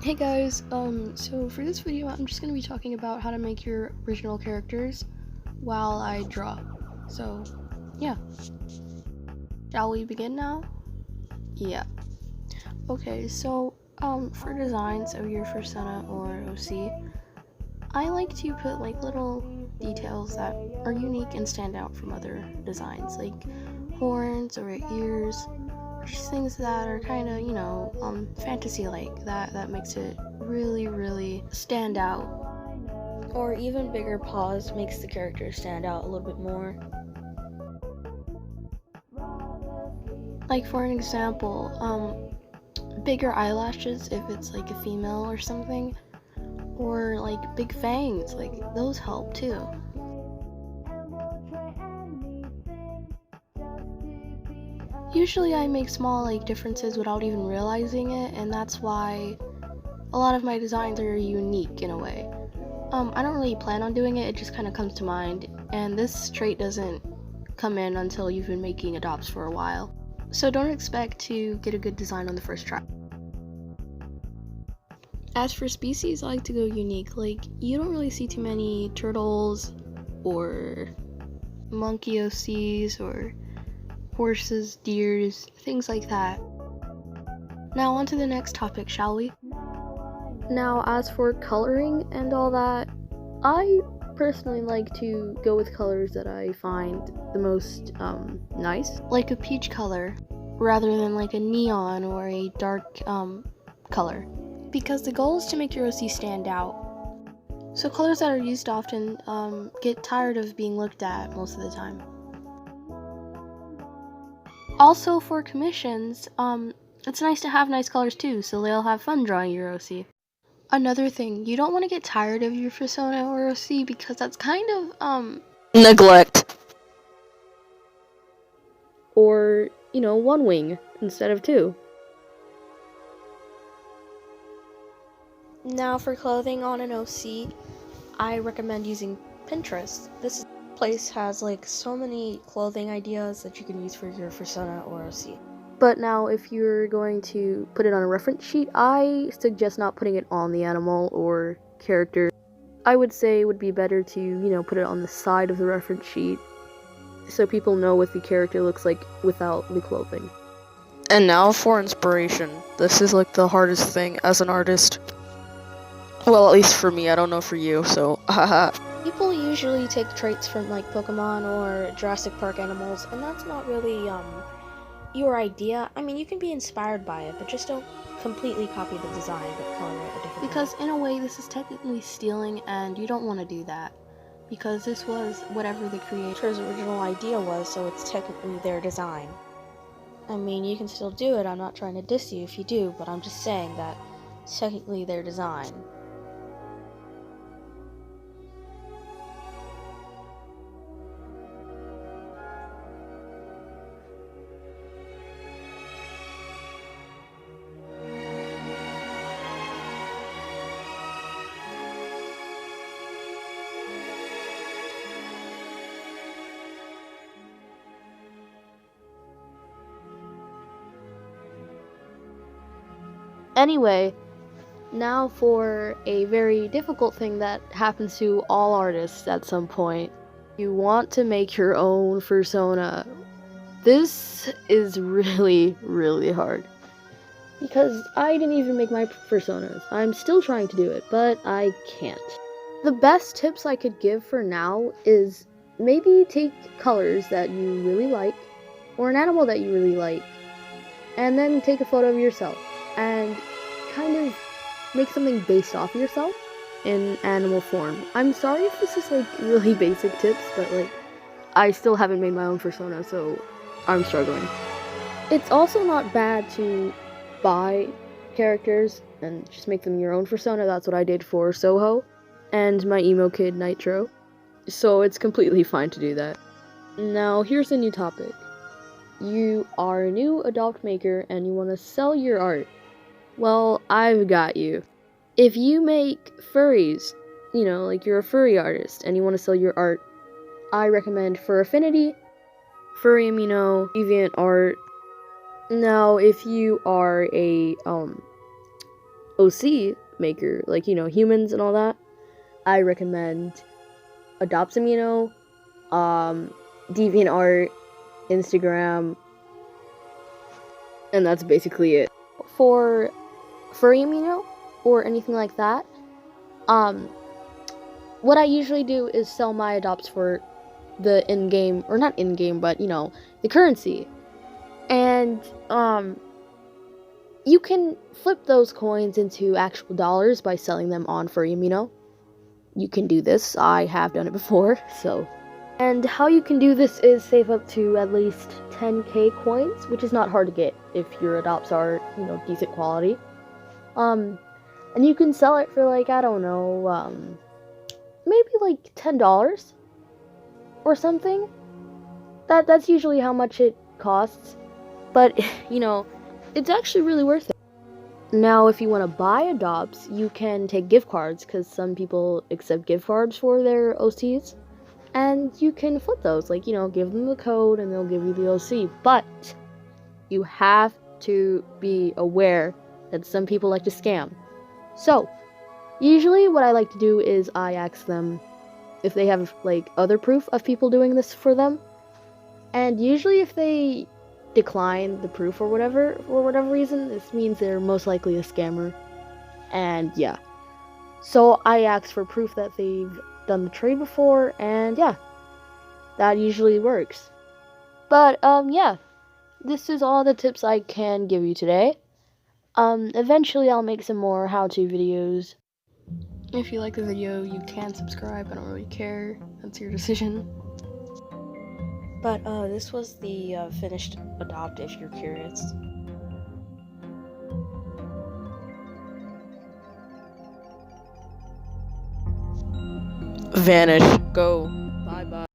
Hey guys, so for this video I'm just going to be talking about how to make your original characters while I draw. So, yeah. Shall we begin now? Yeah. Okay, so, for designs of your Fursona or OC, I like to put like little details that are unique and stand out from other designs, like horns or ears, just things that are kind of, fantasy-like, that makes it really stand out. Or even bigger paws makes the character stand out a little bit more. Like for an example, bigger eyelashes if it's like a female or something, or like big fangs, like those help too. Usually I make small like differences without even realizing it, and that's why a lot of my designs are unique in a way. I don't really plan on doing it, it just kind of comes to mind, and this trait doesn't come in until you've been making adopts for a while. So don't expect to get a good design on the first try. As for species, I like to go unique. Like, you don't really see too many turtles or monkey OCs or horses, deers, things like that. Now on to the next topic, shall we? Now, as for coloring and all that, I personally like to go with colors that I find the most nice, like a peach color rather than like a neon or a dark color, because the goal is to make your OC stand out. So colors that are used often get tired of being looked at most of the time. Also for commissions, it's nice to have nice colors too, so they'll have fun drawing your OC. Another thing, you don't want to get tired of your Fursona or OC because that's kind of, neglect. Or, one wing instead of two. Now for clothing on an OC, I recommend using Pinterest. This place has like so many clothing ideas that you can use for your Fursona or OC. But now, if you're going to put it on a reference sheet, I suggest not putting it on the animal or character. I would say it would be better to, put it on the side of the reference sheet so people know what the character looks like without the clothing. And now for inspiration. This is like the hardest thing as an artist. Well, at least for me, I don't know for you, so haha. People usually take traits from like Pokemon or Jurassic Park animals, and that's not really, your idea. I mean, you can be inspired by it, but just don't completely copy the design, but color it a different way. Because in a way, this is technically stealing, and you don't want to do that. Because this was whatever the creator's original idea was, so it's technically their design. I mean, you can still do it, I'm not trying to diss you if you do, but I'm just saying that it's technically their design. Anyway, now for a very difficult thing that happens to all artists at some point. You want to make your own Fursona. This is really hard. Because I didn't even make my Fursonas. I'm still trying to do it, but I can't. The best tips I could give for now is maybe take colors that you really like, or an animal that you really like, and then take a photo of yourself, and kind of make something based off yourself in animal form. I'm sorry if this is like really basic tips, but like I still haven't made my own Fursona, so I'm struggling. It's also not bad to buy characters and just make them your own Fursona. That's what I did for Soho and my emo kid Nitro, so it's completely fine to do that. Now here's a new topic. You are a new adopt maker and you want to sell your art. Well, I've got you. If you make furries, like you're a furry artist and you want to sell your art, I recommend Fur Affinity, Furry Amino, Deviant Art. Now, if you are a OC maker, like, humans and all that, I recommend Adopts, DeviantArt, Instagram, and that's basically it. For Furry or anything like that, what I usually do is sell my adopts for the in-game, or not in-game, but the currency. And you can flip those coins into actual dollars by selling them on Furry. You can do this. I have done it before, so. And how you can do this is save up to at least 10k coins, which is not hard to get if your adopts are, decent quality. And you can sell it for like, I don't know, maybe like $10 or something. That's usually how much it costs. But, it's actually really worth it. Now, if you want to buy adopts, you can take gift cards, because some people accept gift cards for their OCs. And you can flip those, like, give them the code and they'll give you the OC. But you have to be aware that some people like to scam. So, usually what I like to do is I ask them if they have, like, other proof of people doing this for them. And usually if they decline the proof or whatever, for whatever reason, this means they're most likely a scammer. And yeah. So I ask for proof that they've done the trade before, and yeah, that usually works. But yeah, this is all the tips I can give you today. Eventually I'll make some more how-to videos. If you like the video, you can subscribe. I don't really care. That's your decision. But this was the finished adopt, if you're curious. Vanish. Go. Bye-bye.